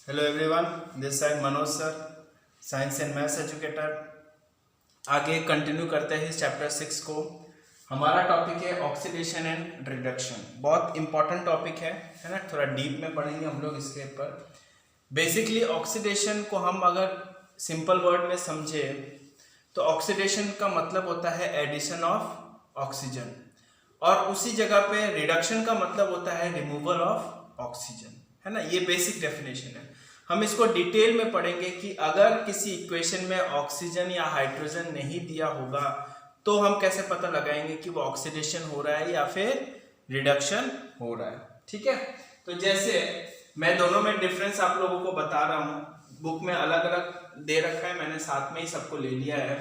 Hello everyone, this side Manoj sir, science and maths educator. आगे continue करते हैं इस चैप्टर 6 को। हमारा टॉपिक है ऑक्सीडेशन एंड रिडक्शन। बहुत इंपॉर्टेंट टॉपिक है ना। थोड़ा डीप में पढ़ेंगे हम लोग इसके ऊपर। बेसिकली ऑक्सीडेशन को हम अगर सिंपल वर्ड में समझे तो ऑक्सीडेशन का मतलब होता है एडिशन ऑफ ऑक्सीजन, और उसी जगह पे रिडक्शन का मतलब होता है रिमूवल ऑफ ऑक्सीजन, है ना। ये बेसिक डेफिनेशन है। हम इसको डिटेल में पढ़ेंगे कि अगर किसी इक्वेशन में ऑक्सीजन या हाइड्रोजन नहीं दिया होगा तो हम कैसे पता लगाएंगे कि वो ऑक्सीडेशन हो रहा है या फिर रिडक्शन हो रहा है। ठीक है, तो जैसे मैं दोनों में डिफरेंस आप लोगों को बता रहा हूँ। बुक में अलग अलग दे रखा है, मैंने साथ में ही सबको ले लिया है।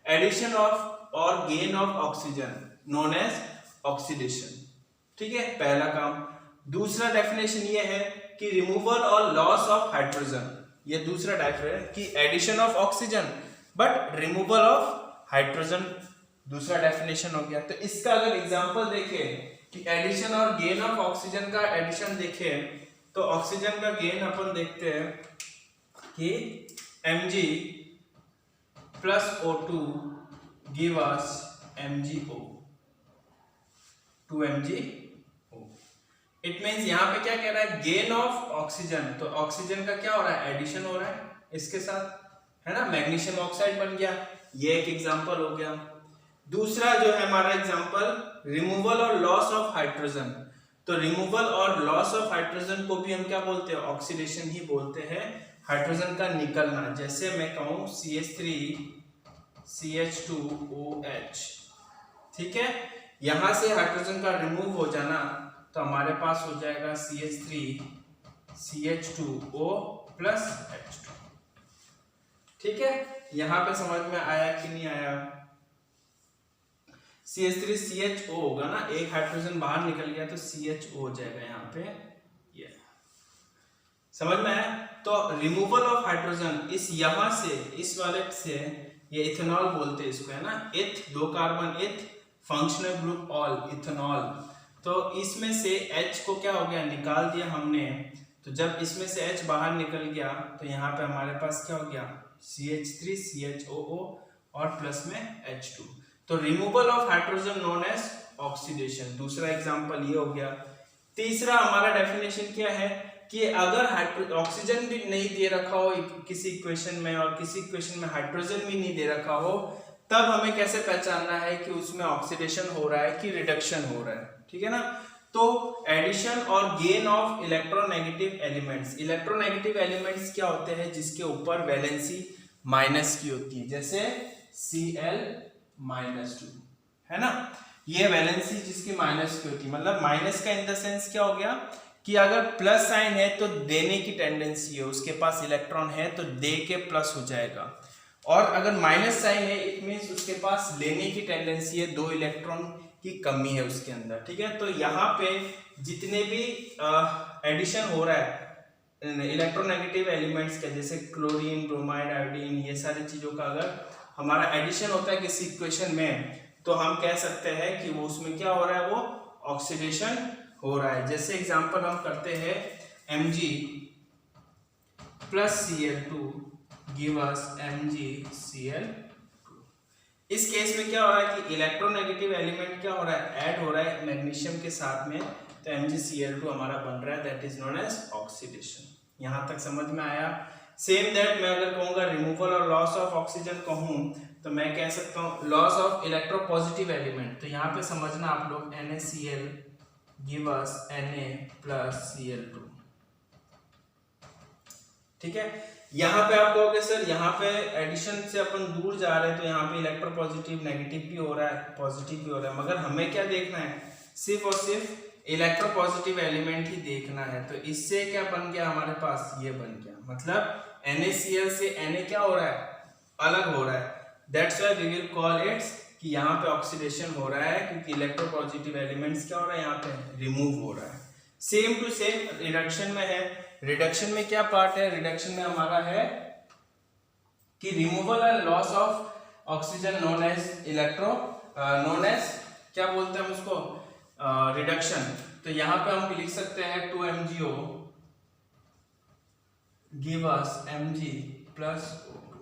एडिशन ऑफ और gain of oxygen known as oxidation. ठीक है, पहला काम। दूसरा डेफिनेशन ये है कि रिमूवल और लॉस ऑफ हाइड्रोजन। ये दूसरा डेफिनेशन कि addition of oxygen but removal of hydrogen, दूसरा डेफिनेशन हो गया। तो इसका अगर एग्जांपल देखें कि एडिशन और गेन ऑफ ऑक्सीजन का एडिशन देखें तो ऑक्सीजन का गेन अपन देखते हैं कि Mg plus O2 give us MgO, 2MgO। It means यहाँ पे क्या कह रहा है, गेन ऑफ ऑक्सीजन। तो ऑक्सीजन का क्या हो रहा है, एडिशन हो रहा है इसके साथ, है ना। मैग्नीशियम ऑक्साइड बन गया, ये एक एग्जांपल हो गया। दूसरा जो है हमारा एग्जांपल रिमूवल और लॉस ऑफ हाइड्रोजन। तो रिमूवल और लॉस ऑफ हाइड्रोजन को भी हम क्या बोलते हैं, ऑक्सीडेशन ही बोलते हैं। हाइड्रोजन का निकलना, जैसे मैं कहूं CH3 CH2OH, ठीक है। यहां से हाइड्रोजन का रिमूव हो जाना तो हमारे पास हो जाएगा CH3 CH2O प्लस H2। ठीक है, यहां पे समझ में आया कि नहीं आया। CH3 CHO होगा ना, एक हाइड्रोजन बाहर निकल गया तो CHO हो जाएगा यहाँ पे। ये समझ में आया। तो रिमूवल ऑफ हाइड्रोजन, इस यहां से इस वाले से, ये इथेनॉल बोलते हैं इसको, है ना। इथ, 2 कार्बन इथ, फंक्शनल ग्रुप ऑल, इथेनॉल। तो इसमें से H को क्या हो गया, निकाल दिया हमने। तो जब इसमें से H बाहर निकल गया तो यहाँ पे हमारे पास क्या हो गया, CH3 CHOO और प्लस में H2। तो removal of hydrogen known as oxidation. दूसरा एग्जांपल ये हो गया। तीसरा हमारा डेफिनेशन क्या है कि अगर ऑक्सीजन भी नहीं दे रखा हो किसी इक्वेशन में और किसी इक्वेशन में हाइड्रोजन भी नहीं दे रखा हो, तब हमें कैसे पहचानना है कि उसमें ऑक्सीडेशन हो रहा है कि रिडक्शन हो रहा है। ठीक है ना। तो एडिशन और gain of electronegative elements. Electronegative elements क्या होते हैं, जिसके ऊपर वैलेंसी माइनस की होती है, जैसे Cl-2, है ना। ये वैलेंसी जिसकी माइनस की होती है, मतलब माइनस का इन द सेंस क्या हो गया कि अगर प्लस साइन है तो देने की टेंडेंसी है, उसके पास इलेक्ट्रॉन है तो दे के प्लस हो जाएगा। और अगर माइनस साइन है इट मींस उसके पास लेने की टेंडेंसी है, 2 इलेक्ट्रॉन की कमी है उसके अंदर। ठीक है, तो यहाँ पे जितने भी एडिशन हो रहा है इलेक्ट्रोनेगेटिव एलिमेंट्स के, जैसे क्लोरीन, ब्रोमाइड, आयोडीन, ये सारी चीजों का अगर हमारा एडिशन होता है किसी इक्वेशन में तो हम कह सकते हैं कि वो उसमें क्या हो रहा है, वो ऑक्सीडेशन हो रहा है। जैसे एग्जांपल हम करते हैं Mg plus Cl2 give us MgCl2। इस केस में क्या हो रहा है कि इलेक्ट्रोनेगेटिव एलिमेंट क्या हो रहा है, ऐड हो रहा है मैग्नीशियम के साथ में, तो MgCl2 हमारा बन रहा है, that is known as oxidation. यहां तक समझ में आया। सेम दैट मैं अगर कहूंगा रिमूवल और लॉस ऑफ ऑक्सीजन कहूं तो मैं कह सकता हूं लॉस ऑफ इलेक्ट्रोपॉजिटिव एलिमेंट। तो यहाँ पे समझना आप लोग NaCl give us Na plus Cl2। ठीक है, यहाँ पे आप कहोगे सर यहाँ पे एडिशन से अपन दूर जा रहे हैं तो यहाँ पे इलेक्ट्रोपॉजिटिव नेगेटिव भी हो रहा है, पॉजिटिव भी हो रहा है, मगर हमें क्या देखना है, सिर्फ और सिर्फ इलेक्ट्रोपॉजिटिव एलिमेंट ही देखना है। तो इससे क्या बन गया हमारे पास, ये बन गया, मतलब NaCl से Na क्या हो रहा है, अलग हो रहा है। That's why we will call it's कि यहाँ पे ऑक्सीडेशन हो रहा है, क्योंकि इलेक्ट्रोपॉजिटिव एलिमेंट्स क्या हो रहा है, यहाँ पे रिमूव हो रहा है। सेम टू सेम रिडक्शन में है। रिडक्शन में क्या पार्ट है, रिडक्शन में हमारा है कि removal and loss of oxygen known as known as क्या बोलते हैं हम उसको, रिडक्शन। तो यहाँ पे हम लिख सकते हैं 2MgO give us Mg plus O2।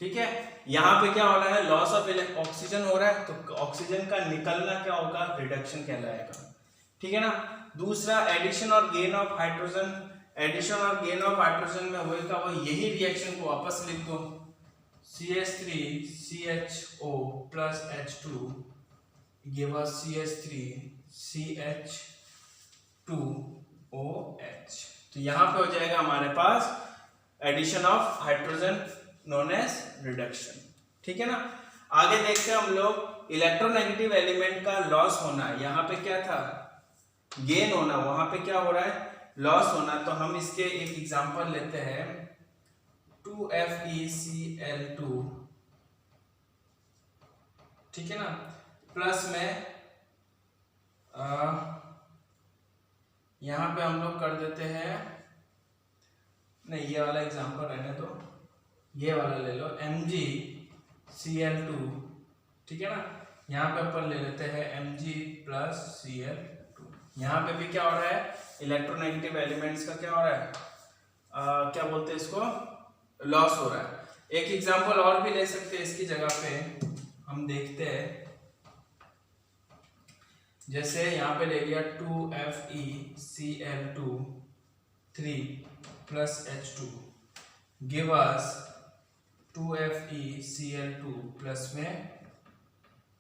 ठीक है, यहाँ पे क्या हो रहा है, लॉस ऑफ ऑक्सीजन हो रहा है, तो ऑक्सीजन का निकलना क्या होगा, रिडक्शन कहलाएगा। ठीक है ना। दूसरा एडिशन और गेन ऑफ हाइड्रोजन, एडिशन और गेन ऑफ हाइड्रोजन में होगा वो यही रिएक्शन को वापस लिख दो, CH3CHO plus H2 give us CH3CH2OH। तो यहाँ पे हो जाएगा हमारे पास addition of hydrogen known as reduction. ठीक है ना। आगे देखते हैं हम लोग, इलेक्ट्रोनेगेटिव एलिमेंट का लॉस होना, यहाँ पे क्या था, गेन होना, वहां पे क्या हो रहा है, लॉस होना। तो हम इसके एक एग्जांपल लेते हैं, 2FeCl2, ठीक है ना, प्लस में यहां पे हम लोग कर देते हैं, नहीं ये वाला एग्जांपल रहने दो, ये वाला ले लो, MgCl2, ठीक है ना। यहाँ पे अपन ले लेते हैं Mg प्लस Cl2। यहाँ पे भी क्या हो रहा है, इलेक्ट्रोनेगेटिव एलिमेंट्स का क्या हो रहा है, क्या बोलते हैं इसको, लॉस हो रहा है। एक एग्जांपल और भी ले सकते हैं इसकी जगह पे, हम देखते हैं, जैसे यहाँ पे ले लिया 2FeCl2 3 plus H2 give us 2FeCl2 plus में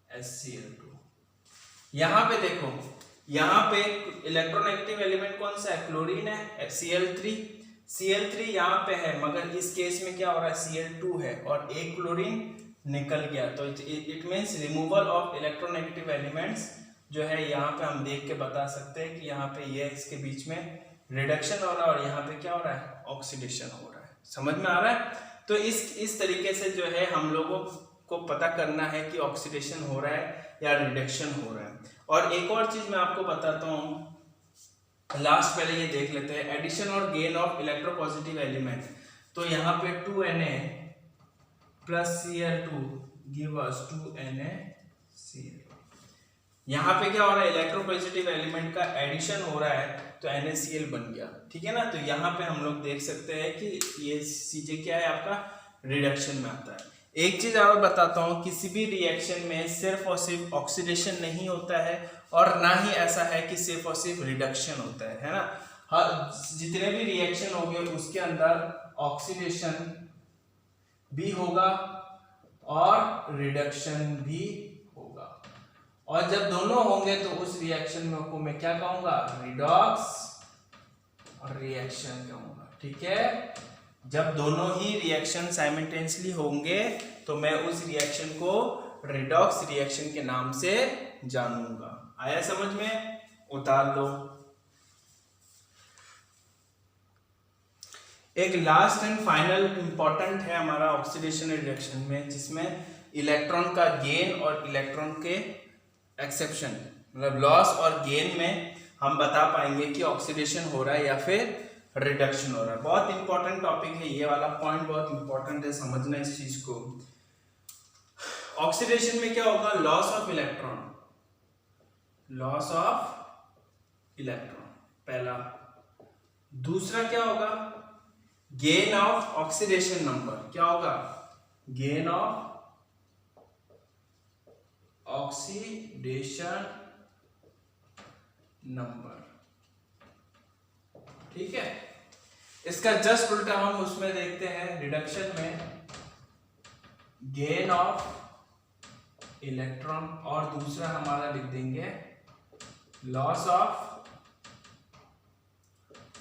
HCl2। यहाँ पे देखो, यहाँ पे इलेक्ट्रोनेगेटिव एलिमेंट कौन सा है, क्लोरीन है, Cl3 यहाँ पे है, मगर इस केस में क्या हो रहा है, Cl2 है और एक क्लोरीन निकल गया, तो it means removal of electronegative elements जो है, यहाँ पे हम देख के बता सकते हैं कि यहाँ पे ये इसके बीच में रिडक्शन हो रहा है और यहाँ पे क्या हो रहा है, ऑक्सीडेशन हो रहा है। समझ में आ रहा है। तो इस तरीके से जो है हम लोगों को पता करना है कि ऑक्सीडेशन हो रहा है या रिडक्शन हो रहा है। और एक और चीज मैं आपको बताता हूँ, लास्ट पहले ये देख लेते हैं, एडिशन और गेन ऑफ इलेक्ट्रोपॉजिटिव एलिमेंट। तो यहाँ पे 2Na plus Cl2 give us 2NaCl। यहाँ पे क्या हो रहा है, इलेक्ट्रोपॉजिटिव एलिमेंट का एडिशन हो रहा है, तो NaCl बन गया। ठीक है ना। तो यहाँ पे हम लोग देख सकते हैं कि ये चीजें क्या है, आपका रिडक्शन में आता है। एक चीज और बताता हूँ, किसी भी रिएक्शन में सिर्फ और सिर्फ ऑक्सीडेशन नहीं होता है और ना ही ऐसा है कि सिर्फ और सिर्फ रिडक्शन होता है ना। हर जितने भी रिएक्शन होंगे उसके अंदर ऑक्सीडेशन भी होगा और रिडक्शन भी होगा, और जब दोनों होंगे तो उस रिएक्शन में को मैं क्या कहूंगा, रिडॉक्स और रिएक्शन कहूंगा। ठीक है। जब दोनों ही रिएक्शन साइमल्टेनियसली होंगे तो मैं उस रिएक्शन को रिडॉक्स रिएक्शन के नाम से जानूंगा। आया समझ में, उतार लो। एक लास्ट एंड फाइनल इंपॉर्टेंट है हमारा ऑक्सीडेशन रिडक्शन में, जिसमें इलेक्ट्रॉन का गेन और इलेक्ट्रॉन के एक्सेप्शन, मतलब लॉस और गेन में हम बता पाएंगे कि ऑक्सीडेशन हो रहा है या फिर रिडक्शन हो रहा है। बहुत इंपॉर्टेंट टॉपिक है ये वाला, पॉइंट बहुत इंपॉर्टेंट है, समझना इस चीज को। ऑक्सीडेशन में क्या होगा, loss of electron, loss of electron पहला। दूसरा क्या होगा, गेन ऑफ ऑक्सीडेशन नंबर, क्या होगा, गेन ऑफ ऑक्सीडेशन नंबर। ठीक है। इसका जस्ट उल्टा हम उसमें देखते हैं, रिडक्शन में गेन ऑफ इलेक्ट्रॉन, और दूसरा हमारा लिख देंगे लॉस ऑफ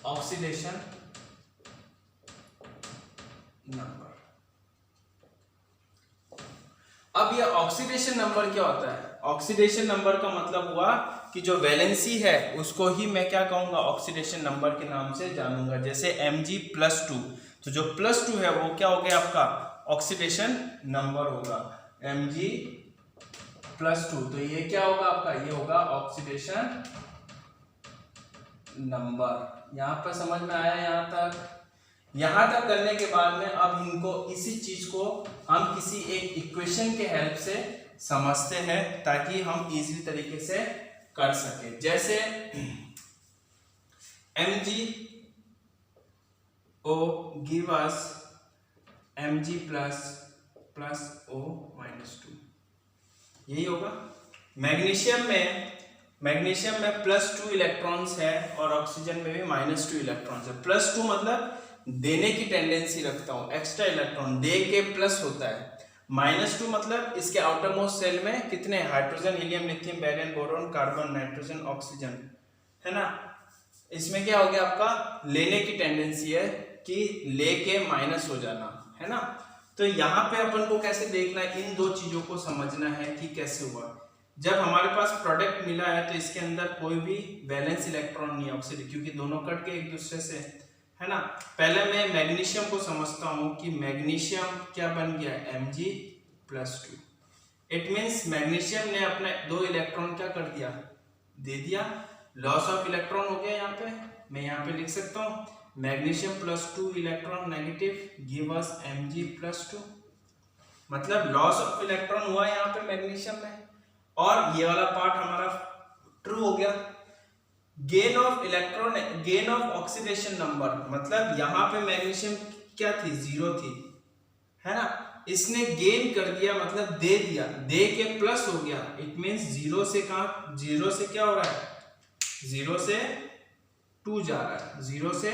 ऑक्सीडेशन नंबर। अब ये ऑक्सीडेशन नंबर क्या होता है, ऑक्सीडेशन नंबर का मतलब हुआ कि जो वैलेंसी है उसको ही मैं क्या कहूंगा, ऑक्सीडेशन नंबर के नाम से जानूंगा। जैसे Mg+2, तो जो +2 है वो क्या हो गया आपका ऑक्सीडेशन नंबर होगा, Mg+2। तो ये क्या होगा आपका, ये होगा ऑक्सीडेशन नंबर। यहां पर समझ में आया, यहां तक करने के बाद में अब इनको, इसी चीज को हम किसी एक इक्वेशन के हेल्प से समझते हैं ताकि हम इजीली तरीके से कर सके। जैसे Mg O give us Mg plus O -2, यही होगा। मैग्नीशियम में +2 इलेक्ट्रॉन्स है और ऑक्सीजन में भी -2 इलेक्ट्रॉन्स है। +2 मतलब देने की टेंडेंसी रखता हूँ, एक्स्ट्रा इलेक्ट्रॉन दे के प्लस होता है। -2 मतलब इसके आउटर मोस्ट सेल में कितने hydrogen, helium, lithium, barium, boron, carbon, nitrogen, oxygen, है ना। इसमें क्या हो गया, आपका लेने की टेंडेंसी है कि लेके माइनस हो जाना, है ना। तो यहाँ पे अपन को कैसे देखना है, इन दो चीजों को समझना है कि कैसे हुआ। जब हमारे पास प्रोडक्ट मिला है तो इसके अंदर कोई भी वैलेंस इलेक्ट्रॉन नहीं है ऑक्सीजन, क्योंकि दोनों कट के एक दूसरे से, है ना। पहले मैं मैग्नीशियम को समझता हूं कि मैग्नीशियम क्या बन गया, Mg+2। इट मींस मैग्नीशियम ने अपने 2 इलेक्ट्रॉन क्या कर दिया, दे दिया। लॉस ऑफ इलेक्ट्रॉन हो गया। यहाँ पे मैं यहाँ पे लिख सकता हूँ magnesium +2 electron negative give us Mg+2, मतलब लॉस ऑफ इलेक्ट्रॉन हुआ यहाँ पे मैग्नीशियम में। और ये वाला पार्ट हमारा ट्रू हो गया। Gain of electron, gain of oxidation number, मतलब यहाँ पे मैग्नीशियम क्या थी, 0 थी, है ना। इसने गेन कर दिया, मतलब दे दिया, दे के प्लस हो गया। इट मींस 0 से कहाँ, 0 से क्या हो रहा है, 0 से 2 जा रहा है, 0 से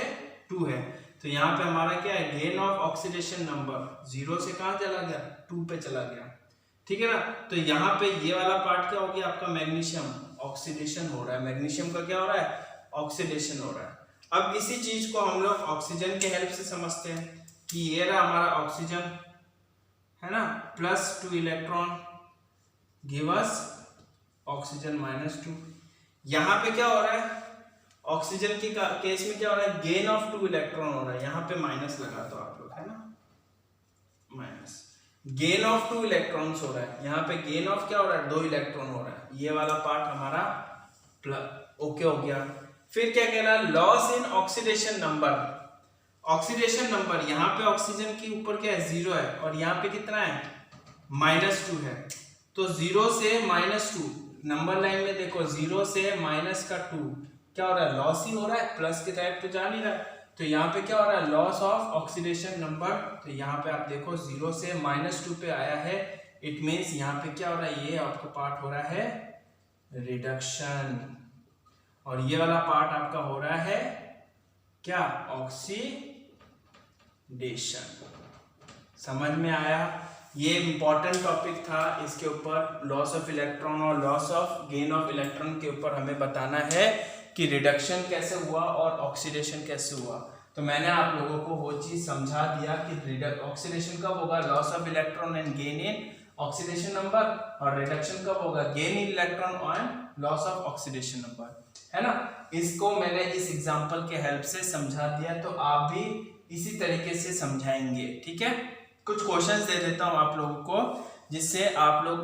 2 है। तो यहाँ पे हमारा क्या है, गेन ऑफ ऑक्सीडेशन नंबर 0 से कहाँ चला गया, 2 पे चला गया, ठीक है ना। तो यहाँ पे ये वाला पार्ट क्या हो गया आपका, मैग्नीशियम ऑक्सीडेशन हो रहा है। मैग्नीशियम का क्या हो रहा है, ऑक्सीडेशन हो रहा है। अब इसी चीज को हम लोग ऑक्सीजन के हेल्प से समझते हैं कि ये रहा हमारा ऑक्सीजन, है ना, +2 इलेक्ट्रॉन गिव अस ऑक्सीजन -2। यहाँ पे क्या हो रहा है, ऑक्सीजन की केस में क्या हो रहा है, गेन ऑफ 2 इलेक्ट्रॉन हो रहा है। यहाँ पे माइनस लगा दो आप लोग, है ना, माइनस। गेन ऑफ 2 इलेक्ट्रॉन्स हो रहा है, यहाँ पे गेन ऑफ क्या हो रहा है, 2 इलेक्ट्रॉन हो रहा है। ये वाला पार्ट हमारा ओके हो गया। फिर क्या कह रहा है, loss in oxidation number. Oxidation number यहाँ पे ऑक्सीजन के ऊपर क्या है, 0 है, और यहाँ पे कितना है, -2 है। तो 0 से -2 नंबर लाइन में देखो, 0 से -2 क्या हो रहा है, लॉस ही हो रहा है, प्लस की तरफ तो जा नहीं रहा है। तो यहाँ पे क्या हो रहा है, लॉस ऑफ ऑक्सीडेशन नंबर। तो यहाँ पे आप देखो 0 से -2 पे आया है। इट मींस यहाँ पे क्या हो रहा है, ये आपका पार्ट हो रहा है रिडक्शन, और ये वाला पार्ट आपका हो रहा है क्या, ऑक्सीडेशन। समझ में आया। ये इंपॉर्टेंट टॉपिक था, इसके ऊपर लॉस ऑफ इलेक्ट्रॉन और loss of gain of electron के ऊपर हमें बताना है कि रिडक्शन कैसे हुआ और ऑक्सीडेशन कैसे हुआ। तो मैंने आप लोगों को वो चीज समझा दिया कि ऑक्सीडेशन कब होगा, loss of electron and gain in oxidation number, और रिडक्शन कब होगा, gain in electron and loss of oxidation number, है ना। इसको मैंने इस एग्जांपल के हेल्प से समझा दिया, तो आप भी इसी तरीके से समझाएंगे, ठीक है। कुछ क्वेश्चंस दे देता हूं आप लोगों को, जिससे आप लोग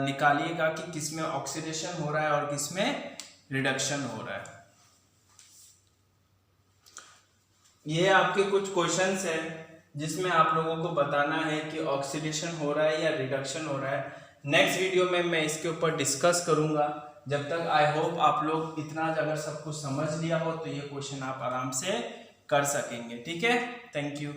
निकालिएगा कि किसमें ऑक्सीडेशन हो रहा है और किसमें रिडक्शन हो रहा है। ये आपके कुछ क्वेश्चंस हैं जिसमें आप लोगों को बताना है कि ऑक्सीडेशन हो रहा है या रिडक्शन हो रहा है। नेक्स्ट वीडियो में मैं इसके ऊपर डिस्कस करूंगा। जब तक आई होप आप लोग इतना अगर सब कुछ समझ लिया हो तो ये क्वेश्चन आप आराम से कर सकेंगे, ठीक है। Thank you.